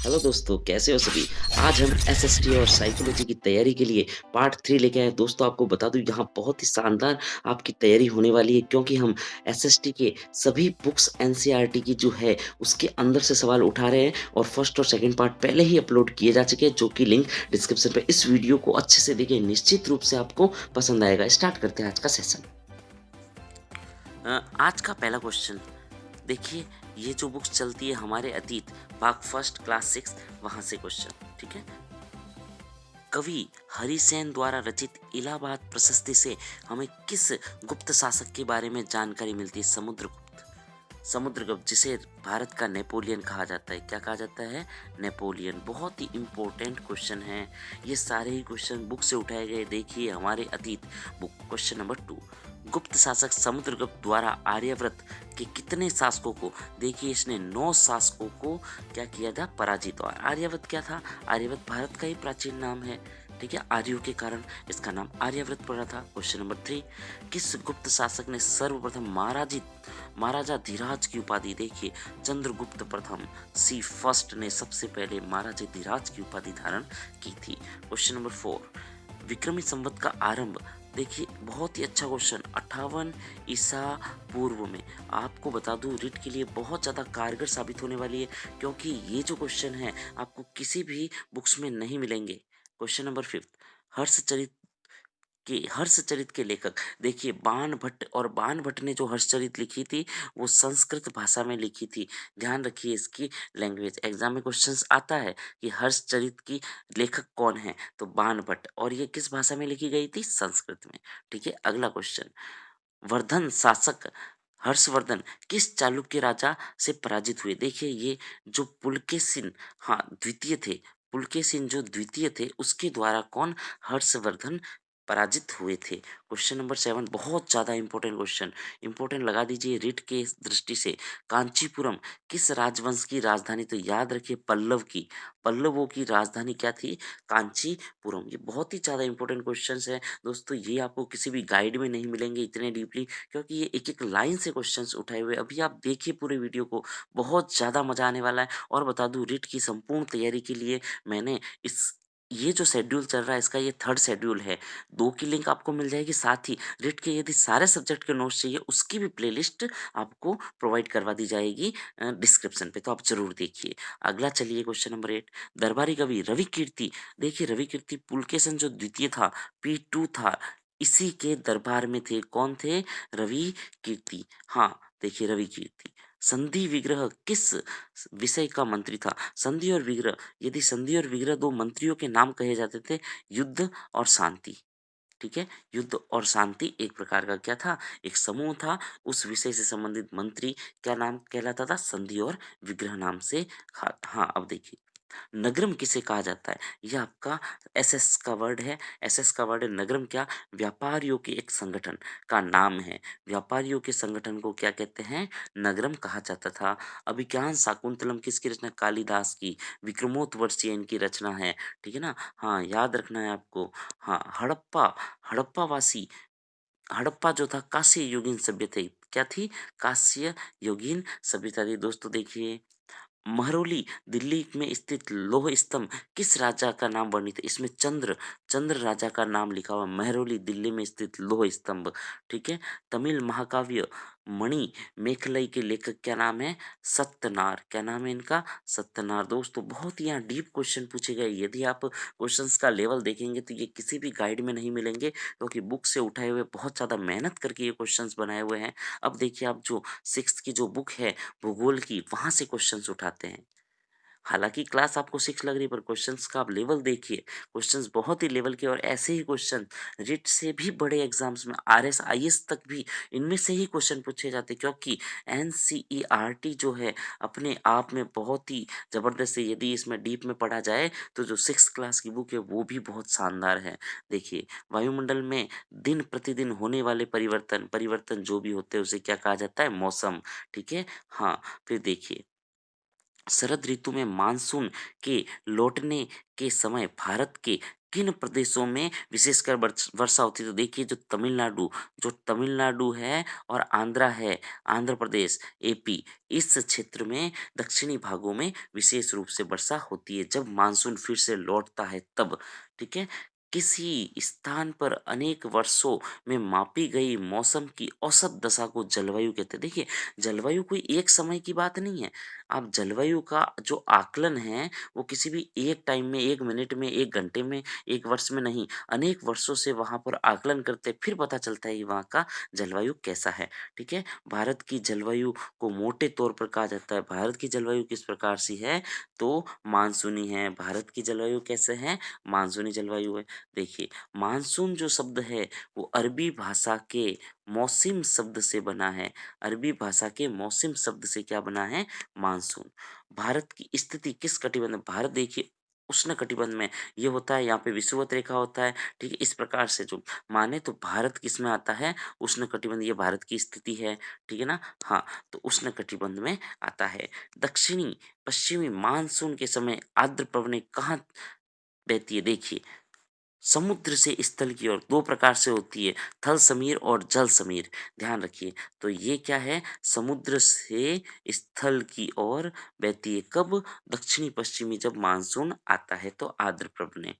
Hello दोस्तों, कैसे हो सभी? आज हम एसएसटी और साइकोलॉजी की तैयारी के लिए पार्ट 3 लेके आए हैं। दोस्तों आपको बता दूँ यहाँ बहुत ही शानदार आपकी तैयारी होने वाली है क्योंकि हम एसएसटी के सभी बुक्स एनसीईआरटी की जो है उसके अंदर से सवाल उठा रहे हैं और फर्स्ट और सेकंड पार्ट पहले ही अपलोड किए जा चुके हैं जो कि लिंक डिस्क्रिप्शन पे। इस वीडियो को अच्छे से देखिए, निश्चित रूप से आपको पसंद आएगा। स्टार्ट करते हैं आज का सेशन। आज का पहला क्वेश्चन देखिए, ये जो बुक्स चलती है हमारे अतीत, भाग फर्स्ट क्लास 6, वहां से क्वेश्चन। ठीक है। कवि हरिसेन द्वारा रचित इलाहाबाद प्रशस्ति से हमें किस गुप्त शासक के बारे में जानकारी मिलती है? समुद्रगुप्त। समुद्रगुप्त, जिसे भारत का नेपोलियन कहा जाता है। क्या कहा जाता है? नेपोलियन। बहुत ही इंपॉर्टेंट क्वेश्चन है। ये सारे ही क्वेश्चन बुक से उठाए गए। देखिए हमारे अतीत बुक। क्वेश्चन नंबर 2, गुप्त शासक समुद्रगुप्त द्वारा आर्यव्रत के कितने शासकों को, देखिए इसने 9 शासकों को क्या किया था? पराजित। और आर्यव्रत क्या था? आर्यव्रत भारत का ही प्राचीन नाम है। ठीक है, आर्यों के कारण इसका नाम आर्यव्रत पड़ा था। क्वेश्चन नंबर 3, किस गुप्त शासक ने सर्वप्रथम महाराजा धीराज की उपाधि, देखिए चंद्रगुप्त प्रथम सी फर्स्ट ने सबसे पहले महाराजा धीराज की उपाधि धारण की थी। क्वेश्चन नंबर 4, विक्रमी संवत का आरंभ, देखिए बहुत ही अच्छा क्वेश्चन, 58 ईसा पूर्व में। आपको बता दूं रिट के लिए बहुत ज़्यादा कारगर साबित होने वाली है क्योंकि ये जो क्वेश्चन है आपको किसी भी बुक्स में नहीं मिलेंगे। क्वेश्चन नंबर 5, हर्षचरित हर्षचरित के लेखक, देखिए बाण भट्ट। और बाण भट्ट ने जो हर्षचरित लिखी थी वो संस्कृत भाषा में लिखी थी। ध्यान रखिए इसकी लैंग्वेज। एग्जाम में क्वेश्चंस आता है कि हर्षचरित की लेखक कौन है, तो बाण भट्ट। और ये किस भाषा में लिखी गई थी? संस्कृत में। ठीक है, अगला क्वेश्चन, वर्धन शासक हर्षवर्धन किस चालुक्य राजा से पराजित हुए? देखिए ये जो पुलकेशिन, हाँ द्वितीय थे, पुलकेशिन जो द्वितीय थे उसके द्वारा कौन? हर्षवर्धन पराजित हुए थे। क्वेश्चन नंबर 7 बहुत ज्यादा इंपॉर्टेंट क्वेश्चन, इंपॉर्टेंट लगा दीजिए रीट के दृष्टि से। कांचीपुरम किस राजवंश की राजधानी? तो याद रखिए पल्लव की, पल्लवों की राजधानी क्या थी? कांचीपुरम। ये बहुत ही ज्यादा इंपॉर्टेंट क्वेश्चंस है दोस्तों। ये आपको किसी भी गाइड में नहीं मिलेंगे इतने डीपली क्योंकि ये एक एक लाइन से क्वेश्चंस उठाए हुए। अभी आप देखिए पूरे वीडियो को, बहुत ज़्यादा मज़ा आने वाला है। और बता दूं रिट की संपूर्ण तैयारी के लिए मैंने इस ये जो शेड्यूल चल रहा है इसका ये थर्ड शेड्यूल है। 2 की लिंक आपको मिल जाएगी, साथ ही रिट के यदि सारे सब्जेक्ट के नोट्स चाहिए उसकी भी प्लेलिस्ट आपको प्रोवाइड करवा दी जाएगी डिस्क्रिप्शन पे, तो आप जरूर देखिए। अगला चलिए क्वेश्चन नंबर 8, दरबारी कवि रवि कीर्ति, देखिए रवि कीर्ति पुलकेशन जो द्वितीय था, P2 था, इसी के दरबार में थे। कौन थे? रवि कीर्ति। हाँ देखिए रवि कीर्ति। संधि विग्रह किस विषय का मंत्री था? संधि और विग्रह, यदि संधि और विग्रह दो मंत्रियों के नाम कहे जाते थे, युद्ध और शांति। ठीक है, युद्ध और शांति एक प्रकार का क्या था? एक समूह था। उस विषय से संबंधित मंत्री क्या नाम कहलाता था? संधि और विग्रह नाम से। हाँ हाँ, अब देखिए नगरम किसे कहा जाता है? यह आपका एसएस का वर्ड है। एसएस का वर्ड है नगरम। क्या? व्यापारियों के एक संगठन का नाम है। व्यापारियों के संगठन को क्या कहते हैं? नगरम कहा जाता था। अभिज्ञान शाकुंतलम किसकी रचना? कालिदास की। विक्रमोत्तवर्षीय इनकी रचना है। ठीक है ना? हाँ याद रखना है आपको। हाँ हड़प्पा, हड़प्पावासी, हड़प्पा जो था कांस्य युगीन सभ्यता थी। क्या थी? कांस्य युगीन सभ्यता थी। दोस्तों देखिए महरौली दिल्ली में स्थित लौह स्तंभ किस राजा का नाम वर्णित है? इसमें चंद्र, चंद्र राजा का नाम लिखा हुआ। महरौली दिल्ली में स्थित लौह स्तंभ। ठीक है। तमिल महाकाव्य मणि मेखलई के लेखक क्या नाम है? सत्यनार। क्या नाम है इनका? सत्यनार। दोस्तों बहुत ही यहाँ डीप क्वेश्चन पूछे गए। यदि आप क्वेश्चंस का लेवल देखेंगे तो ये किसी भी गाइड में नहीं मिलेंगे क्योंकि बुक से उठाए हुए बहुत ज़्यादा मेहनत करके ये क्वेश्चंस बनाए हुए हैं। अब देखिए आप जो 6th की जो बुक है भूगोल की, वहां से क्वेश्चंस उठाते हैं। हालांकि क्लास आपको 6 लग रही है पर क्वेश्चंस का आप लेवल देखिए, क्वेश्चंस बहुत ही लेवल के। और ऐसे ही क्वेश्चन रिट से भी बड़े एग्जाम्स में, आरएस आईएएस तक भी इनमें से ही क्वेश्चन पूछे जाते हैं क्योंकि एनसीईआरटी जो है अपने आप में बहुत ही जबरदस्त है। यदि इसमें डीप में पढ़ा जाए तो जो 6th क्लास की बुक है वो भी बहुत शानदार है। देखिए वायुमंडल में दिन प्रतिदिन होने वाले परिवर्तन, परिवर्तन जो भी होते हैं उसे क्या कहा जाता है? मौसम। ठीक है। हाँ फिर देखिए शरद ऋतु में मानसून के लौटने के समय भारत के किन प्रदेशों में विशेषकर वर्षा होती है? तो देखिए जो तमिलनाडु है और आंध्रा है, आंध्र प्रदेश, एपी, इस क्षेत्र में दक्षिणी भागों में विशेष रूप से वर्षा होती है जब मानसून फिर से लौटता है तब। ठीक है। किसी स्थान पर अनेक वर्षों में मापी गई मौसम की औसत दशा को जलवायु कहते हैं। देखिए, जलवायु कोई एक समय की बात नहीं है। आप जलवायु का जो आकलन है वो किसी भी एक टाइम में, 1 मिनट में, 1 घंटे में, 1 वर्ष में नहीं, अनेक वर्षों से वहाँ पर आकलन करते फिर पता चलता है कि वहाँ का जलवायु कैसा है। ठीक है? भारत की जलवायु को मोटे तौर पर कहा जाता है। भारत की जलवायु किस प्रकार सी है? तो मानसूनी है। भारत की जलवायु कैसे है? मानसूनी जलवायु है। देखिए, मानसून जो शब्द है वो अरबी भाषा के मौसिम शब्द से बना है। अरबी भाषा के मौसिम शब्द से क्या बना है? मानसून। भारत की स्थिति किस कटिबंध में? भारत देखिए उष्ण कटिबंध में ये होता है, यहाँ पे विषुवत रेखा होता है। ठीक है, इस प्रकार से जो माने तो भारत किस में आता है? उष्ण कटिबंध। ये भारत की स्थिति है। ठीक है ना? हाँ, तो उष्ण कटिबंध में आता है। दक्षिणी पश्चिमी मानसून के समय आर्द्र प्रवणता कहाँ बहती है? देखिए, समुद्र से स्थल की ओर 2 प्रकार से होती है, थल समीर और जल समीर। ध्यान रखिए। तो ये क्या है? समुद्र से स्थल की ओर बहती है। कब? दक्षिणी-पश्चिमी जब मानसून आता है तो आर्द्र प्रवणता।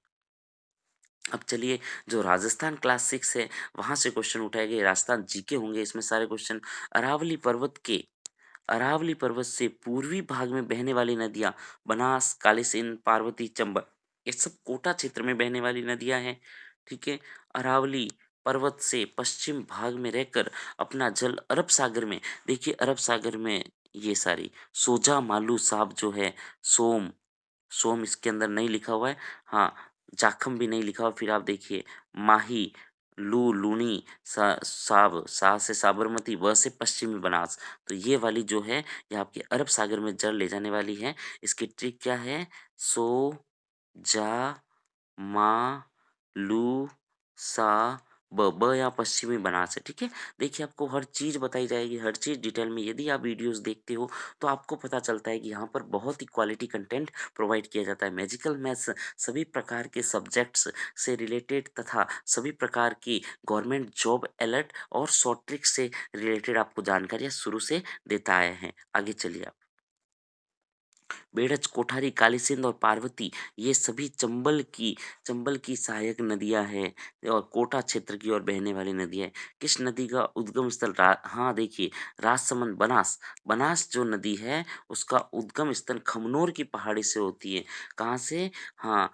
अब चलिए, जो राजस्थान क्लास 6 है वहाँ से क्वेश्चन उठाए गए। राजस्थान जीके होंगे इसमें सारे क्वेश्चन। अरावली पर्वत के अरावली पर्वत से पूर्वी भाग में बहने वाली नदियाँ बनास, कालीसिंध, पार्वती, चंबल, ये सब कोटा क्षेत्र में बहने वाली नदियाँ हैं। ठीक है। अरावली पर्वत से पश्चिम भाग में रहकर अपना जल अरब सागर में, देखिए अरब सागर में ये सारी सोजा मालू साहब जो है, सोम सोम इसके अंदर नहीं लिखा हुआ है। हाँ, जाखम भी नहीं लिखा हुआ। फिर आप देखिए माही, लूनी, साब, सा से साबरमती, व से पश्चिमी बनास। तो ये वाली जो है ये आपके अरब सागर में जल ले जाने वाली है। इसकी ट्रिक क्या है? सो, जा, मा, लू, सा, ब यहाँ पश्चिमी बनास है। ठीक है। देखिए, आपको हर चीज़ बताई जाएगी, हर चीज़ डिटेल में। यदि आप वीडियोस देखते हो तो आपको पता चलता है कि यहाँ पर बहुत ही क्वालिटी कंटेंट प्रोवाइड किया जाता है। मैजिकल मैथ्स सभी प्रकार के सब्जेक्ट्स से रिलेटेड तथा सभी प्रकार की गवर्नमेंट जॉब अलर्ट और शॉर्ट ट्रिक से रिलेटेड आपको जानकारियाँ शुरू से देता आया है। आगे चलिए आप। बेड़च, कोठारी, कालीसिंध और पार्वती ये सभी चंबल की सहायक नदियाँ हैं और कोटा क्षेत्र की ओर बहने वाली नदियाँ हैं। किस नदी का उद्गम स्थल हाँ देखिए, राजसमंद, बनास। बनास जो नदी है उसका उद्गम स्थल खमनोर की पहाड़ी से होती है। कहाँ से? हाँ,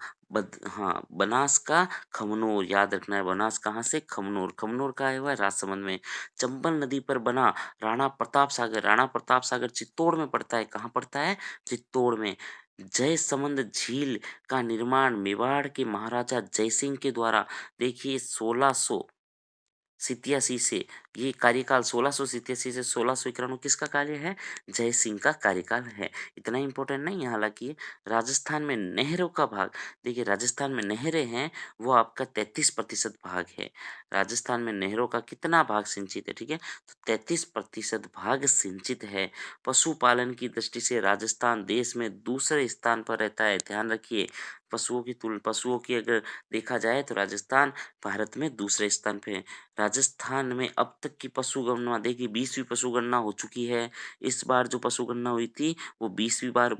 हाँ, बनास का खमनोर याद रखना है। बनास कहाँ से? खमनोर। खमनोर कहाँ है? हुआ है राजसमंद में। चंबल नदी पर बना राणा प्रताप सागर चित्तौड़ में पड़ता है। कहाँ पड़ता है? चित्तौड़ में। जयसमंद झील का निर्माण मेवाड़ के महाराजा जयसिंह के द्वारा, देखिए 1687 से, ये कार्यकाल 1687 से 1691 किसका कार्य है? जय सिंह का कार्यकाल है। इतना इंपॉर्टेंट नहीं है हालांकि ये। राजस्थान में नहरों का भाग, देखिए राजस्थान में नहरें हैं वो आपका 33% भाग है। राजस्थान में नहरों का कितना भाग सिंचित है? ठीक है, तो 33% भाग सिंचित है। पशुपालन की दृष्टि से राजस्थान देश में दूसरे स्थान पर रहता है। ध्यान रखिए, पशुओं की अगर देखा जाए तो राजस्थान भारत में दूसरे स्थान पे है। राजस्थान में अब तक की पशु गणना देखिए, 20वीं पशु गणना हो चुकी है। इस बार जो पशु गणना हुई थी वो 20वीं बार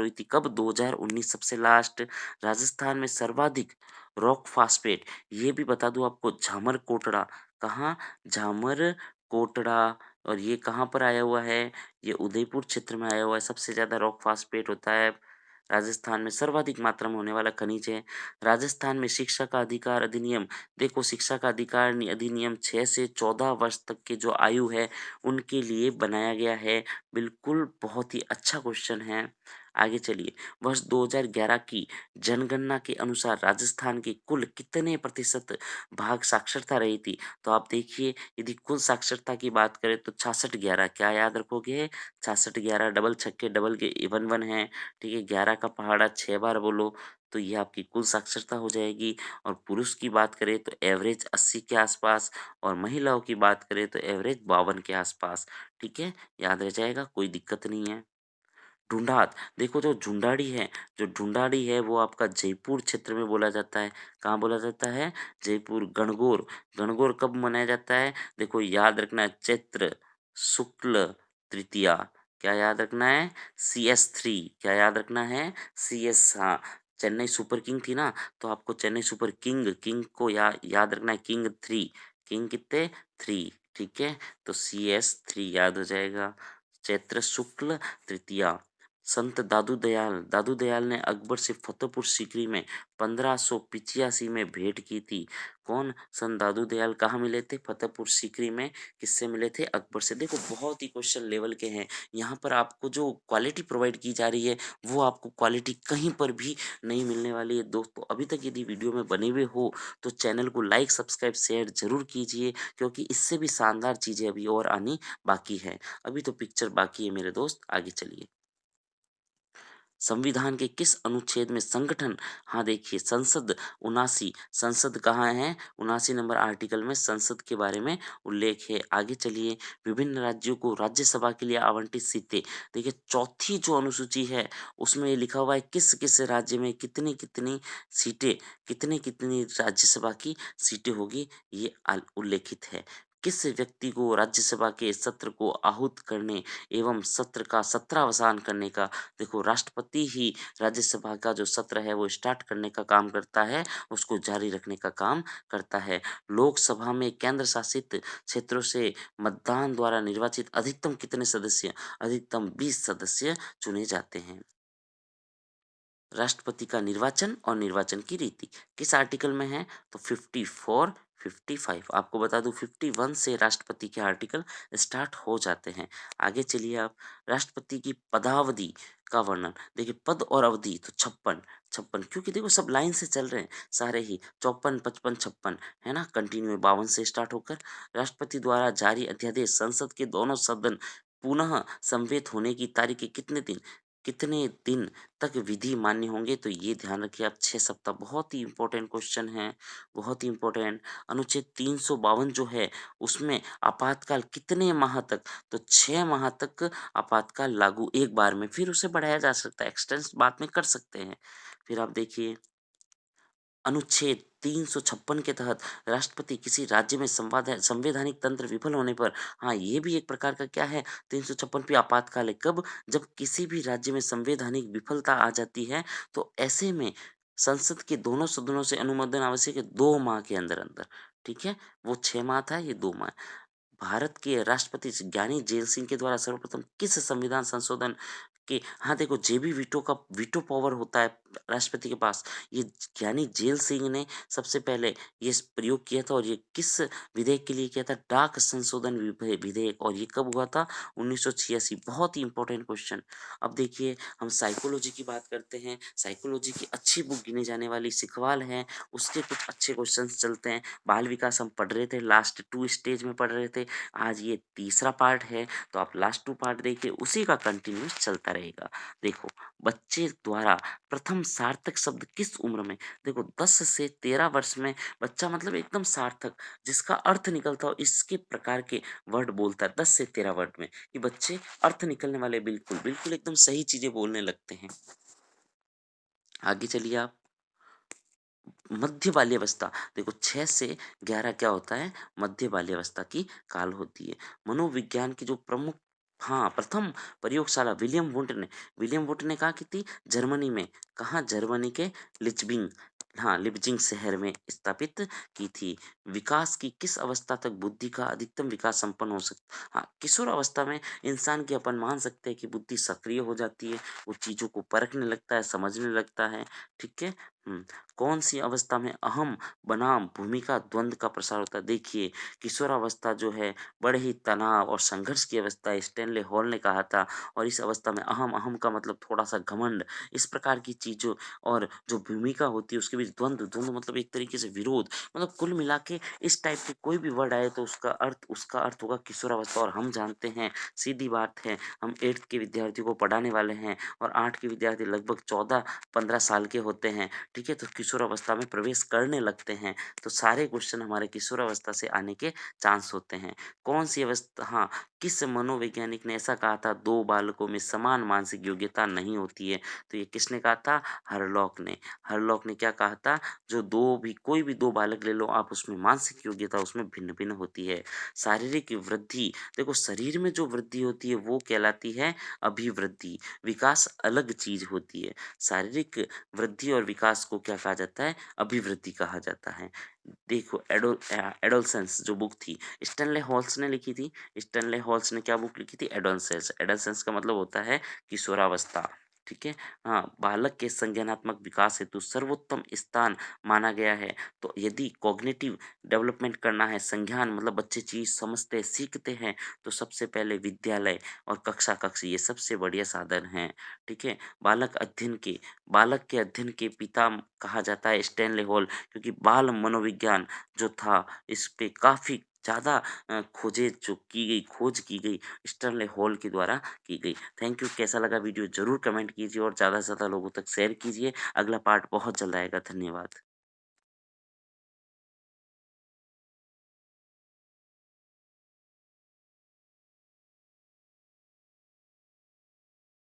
हुई थी। कब? 2019 सबसे लास्ट। राजस्थान में सर्वाधिक रॉक फास्फेट, ये भी बता दूं आपको, झामर कोटड़ा। कहाँ? झामर कोटड़ा। और ये कहाँ पर आया हुआ है? ये उदयपुर क्षेत्र में आया हुआ है। सबसे ज्यादा रॉक फास्फेट होता है राजस्थान में, सर्वाधिक मात्रा में होने वाला खनिज है। राजस्थान में शिक्षा का अधिकार अधिनियम, देखो शिक्षा का अधिकार अधिनियम 6 से 14 वर्ष तक के जो आयु है उनके लिए बनाया गया है। बिल्कुल बहुत ही अच्छा क्वेश्चन है। आगे चलिए, वर्ष 2011 की जनगणना के अनुसार राजस्थान के कुल कितने प्रतिशत भाग साक्षरता रही थी? तो आप देखिए, यदि कुल साक्षरता की बात करें तो 66-11, क्या याद रखोगे? 66-11, डबल छक्के डबल के 1-1 है। ठीक है, 11 का पहाड़ा 6 बार बोलो तो ये आपकी कुल साक्षरता हो जाएगी। और पुरुष की बात करें तो एवरेज 80 के आसपास, और महिलाओं की बात करें तो एवरेज 52 के आसपास। ठीक है, याद रह जाएगा, कोई दिक्कत नहीं है। ढूंढात, देखो जो ढूंढाड़ी है, जो ढूंढाड़ी है वो आपका जयपुर क्षेत्र में बोला जाता है। कहाँ बोला जाता है? जयपुर। गणगौर, गणगौर कब मनाया जाता है? देखो याद रखना है, चैत्र शुक्ल तृतीया। क्या याद रखना है? CS3। क्या याद रखना है? CS। हाँ, चेन्नई सुपर किंग थी ना, तो आपको चेन्नई सुपर किंग, किंग को याद रखना है, किंग 3। किंग कितने? 3। ठीक है, तो CS3 याद हो जाएगा। चैत्र शुक्ल तृतीया। संत दादू दयाल ने अकबर से फतेहपुर सीकरी में 1585 में भेंट की थी। कौन? संत दादू दयाल कहाँ मिले थे? फतेहपुर सीकरी में। किससे मिले थे? अकबर से। देखो बहुत ही क्वेश्चन लेवल के हैं। यहाँ पर आपको जो क्वालिटी प्रोवाइड की जा रही है वो आपको क्वालिटी कहीं पर भी नहीं मिलने वाली है। दोस्तों अभी तक यदि वीडियो में बने हुए हो तो चैनल को लाइक सब्सक्राइब शेयर जरूर कीजिए, क्योंकि इससे भी शानदार चीज़ें अभी और आनी बाकी है। अभी तो पिक्चर बाकी है मेरे दोस्त, आगे चलिए। संविधान के किस अनुच्छेद में संगठन, हाँ देखिए संसद 79, संसद कहाँ है? 79 नंबर आर्टिकल में संसद के बारे में उल्लेख है। आगे चलिए। विभिन्न राज्यों को राज्यसभा के लिए आवंटित सीटें, देखिए चौथी जो अनुसूची है उसमें ये लिखा हुआ है किस किस राज्य में कितनी कितनी सीटें, कितनी कितनी राज्यसभा की सीटें होगी, ये उल्लेखित है। किस व्यक्ति को राज्यसभा के सत्र को आहूत करने एवं सत्र का सत्रावसान करने का, देखो राष्ट्रपति ही राज्यसभा का जो सत्र है वो स्टार्ट करने का काम करता है, उसको जारी रखने का काम करता है। लोकसभा में केंद्र शासित क्षेत्रों से मतदान द्वारा निर्वाचित अधिकतम कितने सदस्य? अधिकतम 20 सदस्य चुने जाते हैं। राष्ट्रपति का निर्वाचन और निर्वाचन की रीति किस आर्टिकल में है? तो 54, 55। आपको बता दूं 51 से राष्ट्रपति के आर्टिकल स्टार्ट हो जाते हैं। आगे चलिए आप। राष्ट्रपति की पदावधि का वर्णन, देखिए पद और अवधि तो 56, 56 क्योंकि देखो सब लाइन से चल रहे हैं सारे ही, 54, 55, 56 है ना, कंटिन्यू 52 से स्टार्ट होकर। राष्ट्रपति द्वारा जारी अध्यादेश संसद के दोनों सदन पुनः संवेद होने की तारीख के कितने दिन तक विधि मान्य होंगे? तो ये ध्यान रखिए आप, 6 सप्ताह। बहुत ही इंपॉर्टेंट क्वेश्चन है, बहुत ही इंपॉर्टेंट। अनुच्छेद 352 जो है उसमें आपातकाल कितने माह तक? तो 6 माह तक आपातकाल लागू एक बार में, फिर उसे बढ़ाया जा सकता है, एक्सटेंस बाद में कर सकते हैं। फिर आप देखिए अनुच्छेद 356 के तहत राष्ट्रपति किसी राज्य में संवैधानिक तंत्र विफल होने पर, हाँ ये भी एक प्रकार का क्या है, 356 पे आपातकाल है। कब? जब किसी भी राज्य में संवैधानिक विफलता आ जाती है तो ऐसे में संसद के दोनों सदनों से अनुमोदन आवश्यक है 2 माह के अंदर अंदर। ठीक है, वो 6 माह था, ये 2 माह। भारत के राष्ट्रपति ज्ञानी जेल सिंह के द्वारा सर्वप्रथम किस संविधान संशोधन के, हाँ देखो जेबी वीटो का वीटो पावर होता है राष्ट्रपति के पास, ये ज्ञानी जेल सिंह ने सबसे पहले ये प्रयोग किया था। और ये किस विधेयक के लिए किया था? डाक संशोधन विधेयक। और ये कब हुआ था? 1986। बहुत ही इंपॉर्टेंट क्वेश्चन। अब देखिए हम साइकोलॉजी की बात करते हैं। साइकोलॉजी की अच्छी बुक गिने जाने वाली सिखवाल है, उसके कुछ अच्छे क्वेश्चन चलते हैं। बाल विकास हम पढ़ रहे थे, लास्ट 2 स्टेज में पढ़ रहे थे, आज ये तीसरा पार्ट है, तो आप लास्ट 2 पार्ट देखिए, उसी का कंटिन्यूस चलता रहेगा। देखो बच्चे द्वारा प्रथम सार्थक शब्द किस उम्र में? देखो 10 से 13 वर्ष में बच्चा मतलब एकदम सार्थक, जिसका अर्थ निकलता हो, इसके प्रकार के वर्ड बोलता है 10 से 13 वर्ड में, कि बच्चे अर्थ निकलने वाले बिल्कुल बिल्कुल एकदम सही चीजें बोलने लगते हैं। आगे चलिए आप। मध्य बाल्यावस्था, देखो 6 से 11 क्या होता है? मध्य बाल्यावस्था की काल होती है। मनोविज्ञान की जो प्रमुख, हाँ प्रथम प्रयोगशाला विलियम वुड ने कहा की थी? जर्मनी में। कहाँ? जर्मनी के लिचबिंग, हाँ लिपजिंग शहर में स्थापित की थी। विकास की किस अवस्था तक बुद्धि का अधिकतम विकास संपन्न हो सकता? हाँ किशोर अवस्था में इंसान की अपन मान सकते हैं कि बुद्धि सक्रिय हो जाती है, वो चीजों को परखने लगता है, समझने लगता है। ठीक है। कौन सी अवस्था में अहम बनाम भूमिका द्वंद का प्रसार होता है? देखिए किशोरावस्था जो है बड़े ही तनाव और संघर्ष की अवस्था है, स्टैनले हॉल ने कहा था। और इस अवस्था में अहम, अहम का मतलब थोड़ा सा घमंड, इस प्रकार की चीजों, और जो भूमिका होती है उसके बीच द्वंद, द्वंद मतलब एक तरीके से विरोध, मतलब कुल मिला के इस टाइप के कोई भी वर्ड आए तो उसका अर्थ होगा किशोरावस्था। और हम जानते हैं, सीधी बात है, हम 8th के विद्यार्थियों को पढ़ाने वाले हैं और 8 के विद्यार्थी लगभग 14-15 साल के होते हैं। ठीक है? तो किशोरावस्था में प्रवेश करने लगते हैं, तो सारे क्वेश्चन हमारे किशोरावस्था से आने के चांस होते हैं। कौन-सी अवस्था हाँ, किस मनोवैज्ञानिक ने ऐसा कहा था 2 बालकों में समान मानसिक योग्यता नहीं होती है? तो ये किसने कहा था? हरलॉक ने। हरलॉक ने क्या कहा था? जो 2 भी कोई भी 2 बालक ले लो आप उसमें मानसिक योग्यता उसमें भिन्न-भिन्न होती है। शारीरिक वृद्धि देखो शरीर में जो वृद्धि होती है वो कहलाती है अभिवृद्धि, विकास अलग चीज़ होती है। शारीरिक वृद्धि और विकास को क्या कहा जाता है? अभिवृद्धि कहा जाता है। देखो एडोलसेंस जो बुक थी, स्टैनले हॉल्स ने लिखी थी। स्टैनले हॉल्स ने क्या बुक लिखी थी? एडोलसेंस। एडोलसेंस का मतलब होता है किशोरावस्था, ठीक है? हाँ, बालक के संज्ञानात्मक विकास हेतु सर्वोत्तम स्थान माना गया है। तो यदि कॉग्निटिव डेवलपमेंट करना है, संज्ञान मतलब बच्चे चीज़ समझते, सीखते हैं, तो सबसे पहले विद्यालय और कक्षा-कक्ष ये सबसे बढ़िया साधन हैं, ठीक है? बालक के अध्ययन के पिता कहा जाता है स्टैनले हॉल क्योंकि बाल मनोविज्ञान जो था इस पे काफ़ी ज़्यादा खोज की गई स्टैनले हॉल के द्वारा की गई। थैंक यू कैसा लगा वीडियो ज़रूर कमेंट कीजिए और ज़्यादा से ज़्यादा लोगों तक शेयर कीजिए। अगला पार्ट बहुत जल्द आएगा। धन्यवाद।